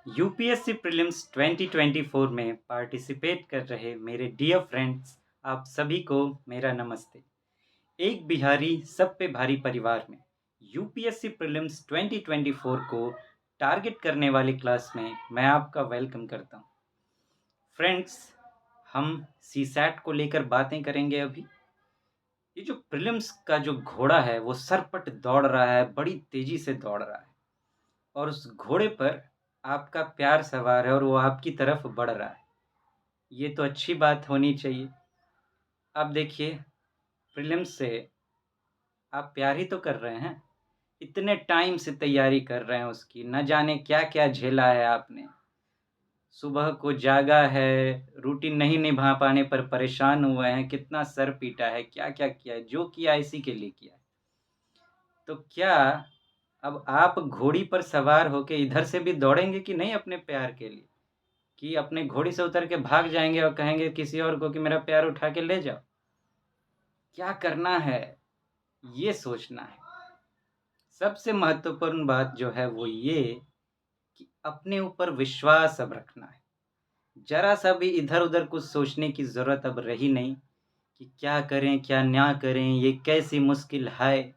UPSC prelims 2024 में participate कर रहे मेरे डियर फ्रेंड्स, आप सभी को मेरा नमस्ते। एक बिहारी सब पे भारी परिवार में यूपीएससी प्रीलिम्स 2024 को टारगेट करने वाली क्लास में मैं आपका वेलकम करता हूं। फ्रेंड्स, हम सीसैट को लेकर बातें करेंगे अभी। ये जो प्रीलिम्स का जो घोड़ा है वो सरपट दौड़ रहा है, बड़ी तेजी से दौड़ रहा है और उस घोड़े पर आपका प्यार सवार है और वो आपकी तरफ बढ़ रहा है। ये तो अच्छी बात होनी चाहिए। अब देखिए, प्रीलिम्स से आप प्यार ही तो कर रहे हैं। इतने टाइम से तैयारी कर रहे हैं उसकी, न जाने क्या-क्या झेला है आपने। सुबह को जागा है, रूटीन नहीं निभा पाने पर परेशान हुए हैं, कितना सर पीटा है, क्या-क्या किया है, जो किया इसी के लिए किया है। तो क्या अब आप घोड़ी पर सवार होके इधर से भी दौड़ेंगे कि नहीं अपने प्यार के लिए? कि अपने घोड़ी से उतर के भाग जाएँगे और कहेंगे किसी और को कि मेरा प्यार उठा के ले जाओ? क्या करना है, ये सोचना है। सबसे महत्वपूर्ण बात जो है वो ये कि अपने ऊपर विश्वास अब रखना है। ज़रा-सा भी इधर-उधर कुछ सोचने की ज़रूरत अब रही नहीं कि क्या करें, क्या ना करें, ये कैसी मुश्किल है,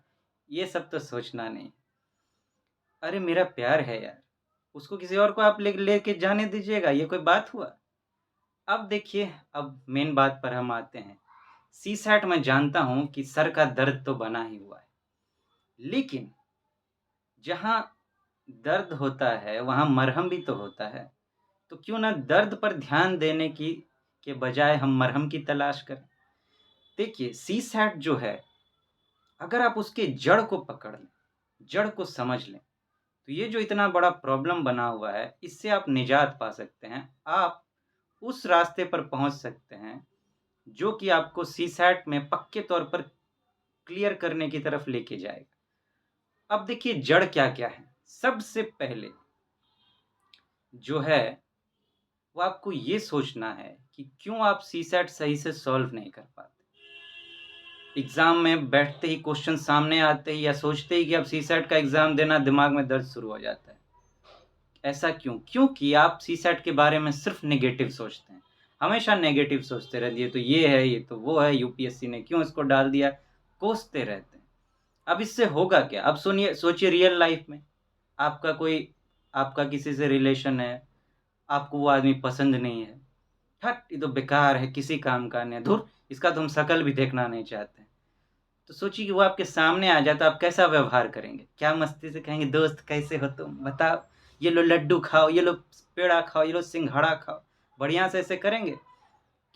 ये सब तो सोचना नहीं। अरे मेरा प्यार है यार, उसको किसी और को आप लेके जाने दीजिएगा, ये कोई बात हुआ? अब देखिए, अब मेन बात पर हम आते हैं। सीसैट मैं जानता हूँ कि सर का दर्द तो बना ही हुआ है, लेकिन जहाँ दर्द होता है, वहाँ मरहम भी तो होता है। तो क्यों ना दर्द पर ध्यान देने की के बजाय हम मरहम की तलाश करें। देखिए, सीसैट जो है, अगर आप उसके जड़ को पकड़ लें, जड़ को समझ लें, तो ये जो इतना बड़ा प्रॉब्लम बना हुआ है, इससे आप निजात पा सकते हैं। आप उस रास्ते पर पहुँच सकते हैं, जो कि आपको सीसैट में पक्के तौर पर क्लियर करने की तरफ लेके जाएगा। अब देखिए जड़ क्या-क्या है। सबसे पहले जो है, वो आपको ये सोचना है कि क्यों आप सीसैट सही से सॉल्व नहीं कर पाते। एग्ज़ाम में बैठते ही क्वेश्चन सामने आते ही या सोचते ही कि अब सीसैट का एग्ज़ाम देना, दिमाग में दर्द शुरू हो जाता है। ऐसा क्यों? क्योंकि आप सीसैट के बारे में सिर्फ़ नेगेटिव सोचते हैं। हमेशा नेगेटिव सोचते रहते हैं, ये तो ये है, ये तो वो है, यूपीएससी ने क्यों इसको डाल दिया? कोसते रहते हैं। अब इससे होगा क्या? अब सुनिए सोचिए रियल लाइफ़ में, आपका कोई आपका किसी से रिलेशन है, आपको वो आदमी पसंद नहीं है। हट! ये तो बेकार है, किसी काम का नहीं है, धुर! इसका तो हम शकल भी देखना नहीं चाहते हैं। तो सोचिए कि वो आपके सामने आ जाए तो आप कैसा व्यवहार करेंगे? क्या मस्ती से कहेंगे, दोस्त कैसे हो तुम? बताओ, ये लो लड्डू खाओ, ये लो पेड़ा खाओ, ये लो सिंघाड़ा खाओ। बढ़िया से ऐसे करेंगे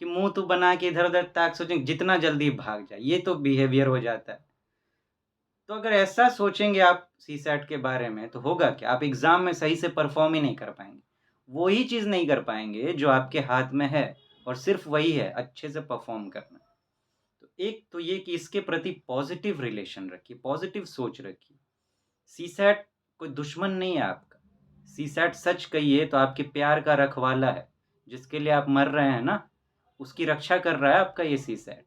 कि मुँह-तुँह बना के इधर-उधर ताक सोचेंगे जितना जल्दी भाग जाए, ये तो बिहेवियर हो जाता है। तो अगर ऐसा सोचेंगे आप सीसैट के बारे में तो होगा क्या? आप एग्ज़ाम में सही से परफ़ॉर्म ही नहीं कर पाएँगे। वो ही चीज़ नहीं कर पाएँगे जो आपके हाथ में है और सिर्फ़ वही है अच्छे से परफ़ॉर्म करना। तो एक तो ये कि इसके प्रति पॉज़िटिव रिलेशन रखिए, पॉज़िटिव सोच रखिए। सीसैट कोई दुश्मन नहीं है आपका। सीसैट सच कहिए तो आपके प्यार का रखवाला है। जिसके लिए आप मर रहे हैं ना, उसकी रक्षा कर रहा है आपका ये सीसैट।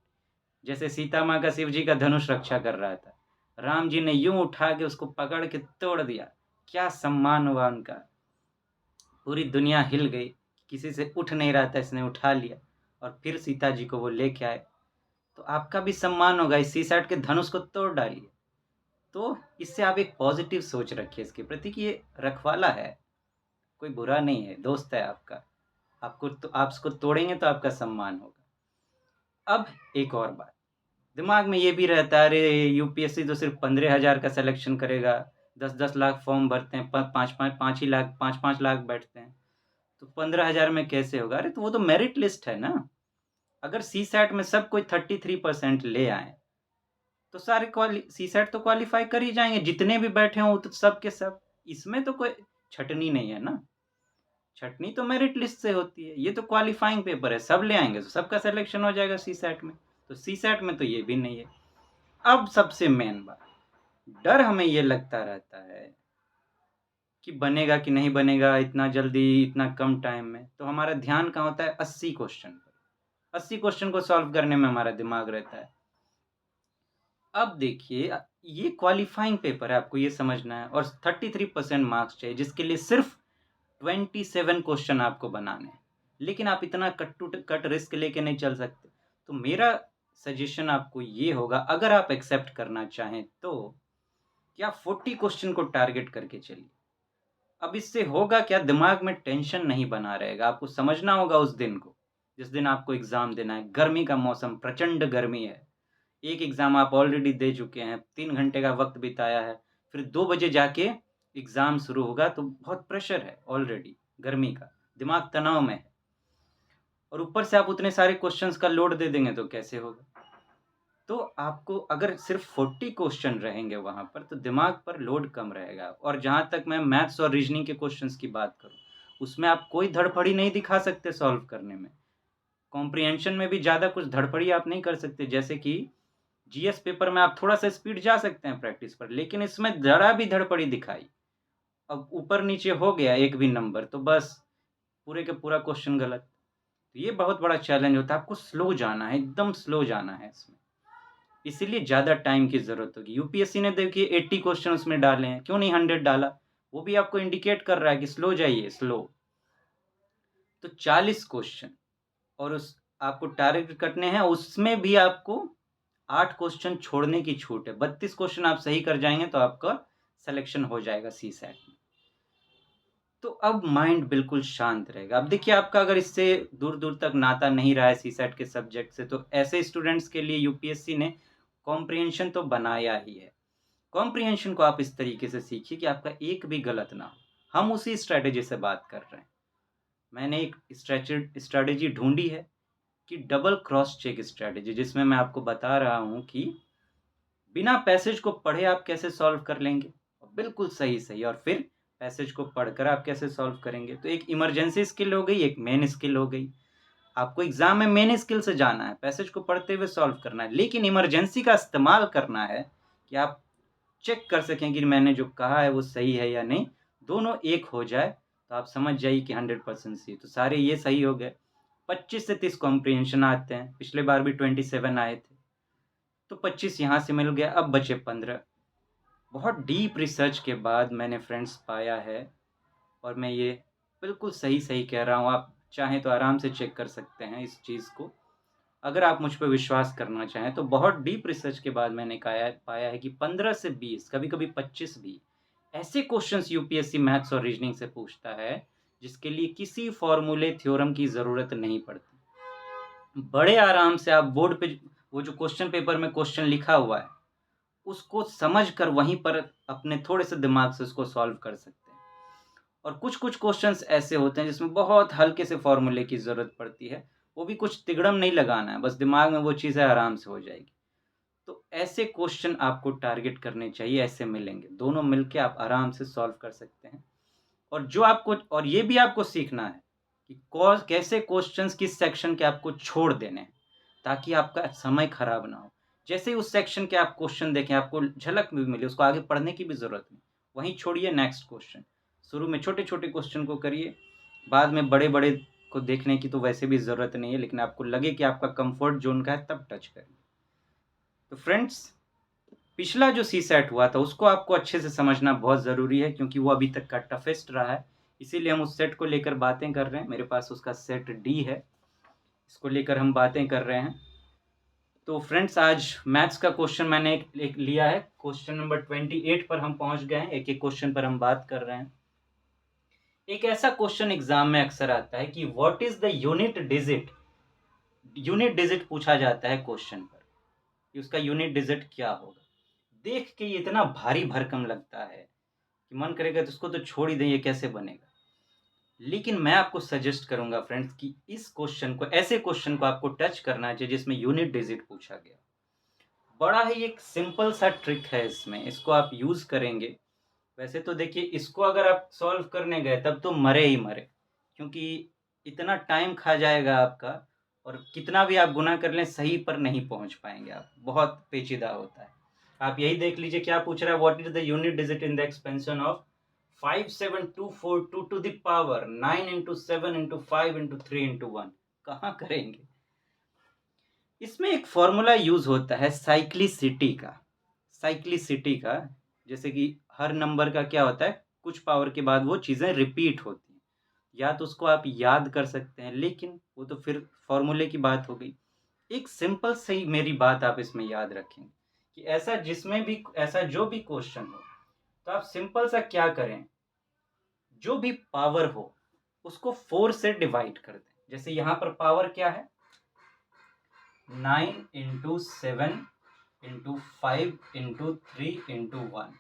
जैसे सीता माँ का शिव जी का धनुष रक्षा कर रहा था। राम जी ने यूँ उठा के उसको पकड़ के तोड़ दिया। क्या सम्मान हुआ उनका। पूरी दुनिया हिल गई। किसी से उठ नहीं रहा था, इसने उठा लिया और फिर सीता जी को वो लेके आए। तो आपका भी सम्मान होगा, इस सीसैट के धनुष को तोड़ डालिए। तो इससे आप एक पॉज़िटिव सोच रखिए इसके प्रति कि ये रखवाला है, कोई बुरा नहीं है, दोस्त है आपका। आपको तो आप उसको तोड़ेंगे तो आपका सम्मान होगा। अब एक और बात, दिमाग में ये भी रहता है, अरे! यूपीएससी तो सिर्फ़ 15,000 का सिलेक्शन करेगा, 10-10 लाख फॉर्म भरते हैं, प 5-5 5 ही लाख 5-5 लाख बैठते हैं, तो 15,000 में कैसे होगा? अरे! तो वो तो मेरिट लिस्ट है ना। अगर सीसैट में सब कोई 33% ले आएँ, तो सारे सीसैट तो क्वालीफ़ाई कर ही जाएँगे, जितने भी बैठे हों तो सब के सब। इसमें तो कोई छँटनी नहीं है ना, छँटनी तो मेरिट लिस्ट से होती है, ये तो क्वालीफ़ाइंग पेपर है, सब ले आएँगे तो सबका सिलेक्शन हो जाएगा सीसैट में। तो सीसैट में तो ये भी नहीं है। अब सबसे मेन बात, डर हमें ये लगता रहता है कि बनेगा कि नहीं बनेगा इतना जल्दी, इतना कम टाइम में, तो हमारा ध्यान कहाँ होता है 80 क्वेश्चन पर। 80 क्वेश्चन को सॉल्व करने में हमारा दिमाग रहता है। अब देखिए ये क्वालीफाइंग पेपर है, आपको ये समझना है और 33% मार्क्स चाहिए जिसके लिए सिर्फ़ 27 क्वेश्चन आपको बनाने हैं, लेकिन आप इतना कट टू कट रिस्क लेके नहीं चल सकते। तो मेरा सजेशन आपको ये होगा, अगर आप एक्सेप्ट करना चाहें तो कि आप 40 क्वेश्चन को टारगेट करके चलिए। अब इससे होगा क्या, दिमाग में टेंशन नहीं बना रहेगा। आपको समझना होगा उस दिन को, जिस दिन आपको एग्जाम देना है। गर्मी का मौसम, प्रचंड गर्मी है। एक एग्जाम आप ऑलरेडी दे चुके हैं, 3 घंटे का वक्त बिताया है, फिर 2 बजे जाके एग्जाम शुरू होगा, तो बहुत प्रेशर है ऑलरेडी गर्मी का, दिमाग तनाव में है। और ऊपर से आप उतने सारे क्वेश्चंस का लोड दे देंगे तो कैसे होगा। तो आपको अगर सिर्फ 40 क्वेश्चन रहेंगे वहां पर, तो दिमाग पर लोड कम रहेगा। और जहां तक मैं मैथ्स और रीजनिंग के क्वेश्चंस की बात करूं, उसमें आप कोई धड़पड़ी नहीं दिखा सकते सॉल्व करने में। कॉम्प्रिहेंशन में भी ज़्यादा कुछ धड़पड़ी आप नहीं कर सकते। जैसे कि जीएस पेपर में आप थोड़ा सा स्पीड जा सकते हैं प्रैक्टिस पर, लेकिन इसमें जरा भी धड़पड़ी दिखाई, अब ऊपर नीचे हो गया एक भी नंबर, तो बस पूरे के पूरा क्वेश्चन गलत। तो ये बहुत बड़ा चैलेंज होता है, आपको स्लो जाना है, एकदम स्लो जाना है इसमें। इसीलिए ज़्यादा टाइम की ज़रूरत होगी। यूपीएससी ने देखिए 80 क्वेश्चन उसमें डाले हैं, क्यों नहीं 100 डाला? वो भी आपको इंडिकेट कर रहा है कि स्लो जाइए, स्लो। तो 40 क्वेश्चन, और उस आपको टारगेट करने हैं, उसमें भी आपको 8 क्वेश्चन छोड़ने की छूट है। 32 क्वेश्चन आप सही कर जाएंगे तो आपका सिलेक्शन हो जाएगा सी सैट में। तो अब माइंड बिल्कुल शांत रहेगा। अब देखिए, आपका अगर इससे दूर दूर तक नाता नहीं रहा है सी सैट के सब्जेक्ट से, तो ऐसे स्टूडेंट्स के लिए यूपीएससी ने कॉम्प्रिहेंशन तो बनाया ही है। कॉम्प्रिहेंशन को आप इस तरीके से सीखिए कि आपका एक भी गलत ना हो। हम उसी स्ट्रैटेजी से बात कर रहे हैं। मैंने एक स्ट्रैटेजी ढूंढी है कि डबल क्रॉस चेक स्ट्रैटेजी, जिसमें मैं आपको बता रहा हूं कि बिना पैसेज को पढ़े आप कैसे सॉल्व कर लेंगे, और बिल्कुल सही सही, और फिर पैसेज को पढ़कर आप कैसे सॉल्व करेंगे। तो एक इमरजेंसी स्किल हो गई, एक मेन स्किल हो गई। आपको एग्जाम में मेन स्किल से जाना है, पैसेज को पढ़ते हुए सॉल्व करना है, लेकिन इमरजेंसी का इस्तेमाल करना है कि आप चेक कर सकें कि मैंने जो कहा है वो सही है या नहीं। दोनों एक हो जाए तो आप समझ जाइए कि 100% सही। तो सारे ये सही हो गए। 25 से 30 कॉम्प्रिहेंशन आते हैं, पिछले बार भी 27 आए थे, तो 25 यहाँ से मिल गया, अब बचे 15। बहुत डीप रिसर्च के बाद मैंने फ्रेंड्स पाया है, और मैं ये बिल्कुल सही सही कह रहा हूँ। आप चाहें तो आराम से चेक कर सकते हैं इस चीज़ को। अगर आप मुझ पे विश्वास करना चाहें तो बहुत डीप रिसर्च के बाद मैंने पाया है कि 15 से 20, कभी-कभी 25 भी ऐसे क्वेश्चंस यूपीएससी मैथ्स और रीजनिंग से पूछता है, जिसके लिए किसी फॉर्मूले, थ्योरम की ज़रूरत नहीं पड़ती। बड़े आराम से आप बोर्ड पे वो जो क्वेश्चन पेपर में क्वेश्चन लिखा हुआ है, उसको समझकर वहीं पर अपने थोड़े से दिमाग से उसको सॉल्व कर सकते हैं। और कुछ-कुछ क्वेश्चंस ऐसे होते हैं जिसमें बहुत हल्के से फॉर्मूले की ज़रूरत पड़ती है। वो भी कुछ तिगड़म नहीं लगाना है, बस दिमाग में वो चीज़ें आराम से हो जाएगी। तो ऐसे क्वेश्चन आपको टारगेट करने चाहिए, ऐसे मिलेंगे। दोनों मिलके आप आराम से सॉल्व कर सकते हैं। और जो आपको, और ये भी आपको सीखना है कि कैसे क्वेश्चंस किस सेक्शन के आपको छोड़ देने हैं, ताकि आपका समय खराब ना हो। जैसे ही उस सेक्शन के आप क्वेश्चन देखें, आपको झलक भी मिले, उसको आगे पढ़ने की भी ज़रूरत नहीं, वहीं छोड़िए, नेक्स्ट क्वेश्चन। शुरू में छोटे-छोटे क्वेश्चन को करिए, बाद में बड़े-बड़े को देखने की तो वैसे भी ज़रूरत नहीं है, लेकिन आपको लगे कि आपका कंफर्ट ज़ोन का है, तब टच करिए। तो फ्रेंड्स, पिछला जो सीसैट हुआ था उसको आपको अच्छे से समझना बहुत ज़रूरी है, क्योंकि वो अभी तक का टफेस्ट रहा है। इसीलिए हम उस सेट को लेकर बातें कर रहे हैं। मेरे पास उसका सेट डी है, इसको लेकर हम बातें कर रहे हैं। तो फ्रेंड्स, आज मैथ्स का क्वेश्चन मैंने एक लिया है, क्वेश्चन नंबर 28 पर हम पहुंच गए हैं। एक एक क्वेश्चन पर हम बात कर रहे हैं। एक ऐसा क्वेश्चन एग्जाम में अक्सर आता है कि what is the unit digit. Unit digit पूछा जाता है क्वेश्चन पर, कि उसका यूनिट डिजिट क्या होगा। देख के ये इतना भारी भरकम लगता है कि मन करेगा तो उसको तो छोड़ ही दें, ये कैसे बनेगा। लेकिन मैं आपको सजेस्ट करूंगा फ्रेंड्स कि इस क्वेश्चन को, ऐसे क्वेश्चन को आपको टच करना चाहिए जिसमें यूनिट डिजिट पूछा गया। बड़ा ही एक सिंपल सा ट्रिक है इसमें, इसको आप यूज करेंगे। वैसे तो देखिए, इसको अगर आप सॉल्व करने गए तब तो मरे ही मरे, क्योंकि इतना टाइम खा जाएगा आपका, और कितना भी आप गुना कर लें सही पर नहीं पहुंच पाएंगे आप, बहुत पेचीदा होता है। आप यही देख लीजिए, क्या पूछ रहा है, what is the unit digit in the expansion of 5724 to the power 9 into 7 into 5 into 3 into 1। कहाँ करेंगे। इसमें एक फॉर्मूला यूज होता है साइक्लिसिटी का। साइक्लिसिटी का, जैसे कि हर नंबर का क्या होता है, कुछ पावर के बाद वो चीज़ें रिपीट होती हैं। या तो उसको आप याद कर सकते हैं, लेकिन वो तो फिर फॉर्मूले की बात हो गई। एक सिंपल सी मेरी बात आप इसमें याद रखेंगे कि ऐसा जो भी क्वेश्चन हो, तो आप सिंपल सा क्या करें, जो भी पावर हो उसको 4 से डिवाइड कर दें। जैसे यहाँ पर पावर क्या है, 9 इंटू 7 इंटू 5 इंटू 3 इंटू 1।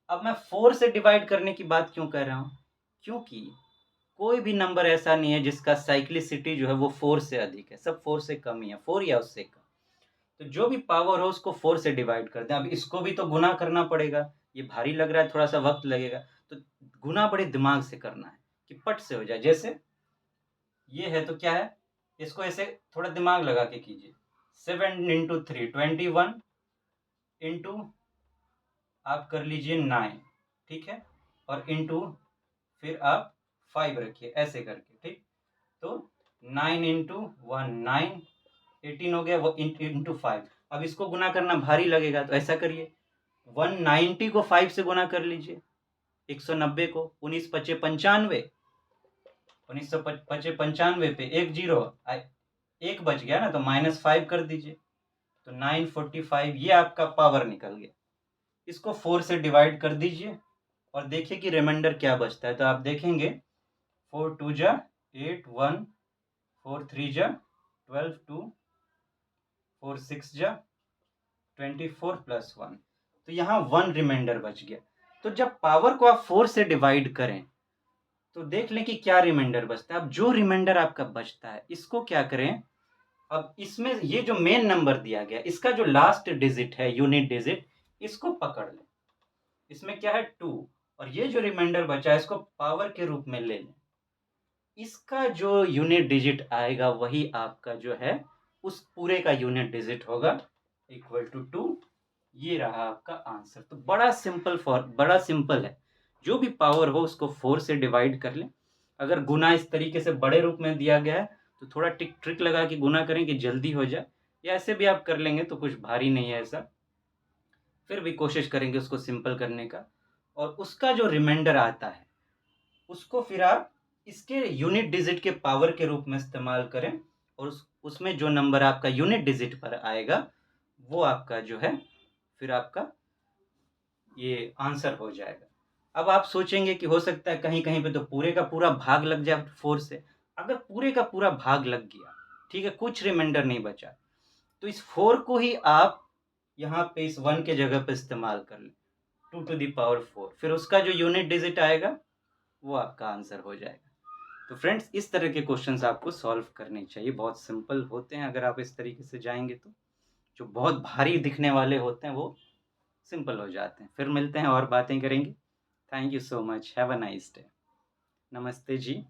अब मैं 4 से डिवाइड करने की बात क्यों कर रहा हूँ, क्योंकि कोई भी नंबर ऐसा नहीं है जिसका साइक्लिसिटी जो है वो 4 से अधिक है, सब 4 से कम ही है, 4 या उससे कम। तो जो भी पावर हो उसको 4 से डिवाइड कर दें। अब इसको भी तो गुना करना पड़ेगा, ये भारी लग रहा है, थोड़ा सा वक्त लगेगा, तो गुना बड़े दिमाग से करना है कि पट से हो जाए। जैसे ये है तो क्या है, इसको ऐसे थोड़ा दिमाग लगा के कीजिए। 7 इंटू 3 21 इंटू आप कर लीजिए 9, ठीक है, और इंटू फिर आप 5 रखिए ऐसे करके, ठीक। तो 9 इंटू 1 9, 18 हो गया, वो इंटू 5। अब इसको गुना करना भारी लगेगा, तो ऐसा करिए 190 को 5 से गुना कर लीजिए, 190 को 19 पचे 95, 19 पचे 95 पे एक जीरो, एक बच गया ना, तो -5 कर दीजिए, तो 945 ये आपका पावर निकल गया। इसको 4 से डिवाइड कर दीजिए और देखिए कि रिमाइंडर क्या बचता है। तो आप देखेंगे 4 2 जा 8 1 4 3 जा 12 2 4 6 जा 24 प्लस 1, तो यहाँ 1 रिमाइंडर बच गया। तो जब पावर को आप 4 से डिवाइड करें तो देख लें कि क्या रिमाइंडर बचता है। अब जो रिमाइंडर आपका बचता है इसको क्या करें, अब इसमें ये जो मेन नंबर दिया गया इसका जो लास्ट डिजिट है, यूनिट डिजिट, इसको पकड़ लें। इसमें क्या है 2, और ये जो रिमाइंडर बचा है इसको पावर के रूप में ले लें। इसका जो यूनिट डिजिट आएगा वही आपका जो है उस पूरे का यूनिट डिजिट होगा, इक्वल टू 2। ये रहा आपका आंसर। तो बड़ा सिंपल है, जो भी पावर हो उसको 4 से डिवाइड कर लें। अगर गुना इस तरीके से बड़े रूप में दिया गया है तो थोड़ा ट्रिक लगा के गुना करें कि जल्दी हो जाए, या ऐसे भी आप कर लेंगे तो कुछ भारी नहीं है ऐसा। फिर भी कोशिश करेंगे उसको सिंपल करने का, और उसका जो रिमाइंडर आता है उसको फिर आप इसके यूनिट डिजिट के पावर के रूप में इस्तेमाल करें, और उसमें जो नंबर आपका यूनिट डिजिट पर आएगा वो आपका जो है फिर आपका ये आंसर हो जाएगा। अब आप सोचेंगे कि हो सकता है कहीं कहीं पे तो पूरे का पूरा भाग लग जाए 4 से। अगर पूरे का पूरा भाग लग गया, ठीक है, कुछ रिमाइंडर नहीं बचा, तो इस 4 को ही आप यहाँ पे इस 1 के जगह पे इस्तेमाल कर लें, 2 टू दी पावर 4, फिर उसका जो यूनिट डिजिट आएगा वो आपका आंसर हो जाएगा। तो फ्रेंड्स, इस तरह के क्वेश्चंस आपको सॉल्व करने चाहिए, बहुत सिंपल होते हैं। अगर आप इस तरीके से जाएंगे तो जो बहुत भारी दिखने वाले होते हैं वो सिंपल हो जाते हैं। फिर मिलते हैं और बातें करेंगे। Thank you so much, have a nice day. नमस्ते जी।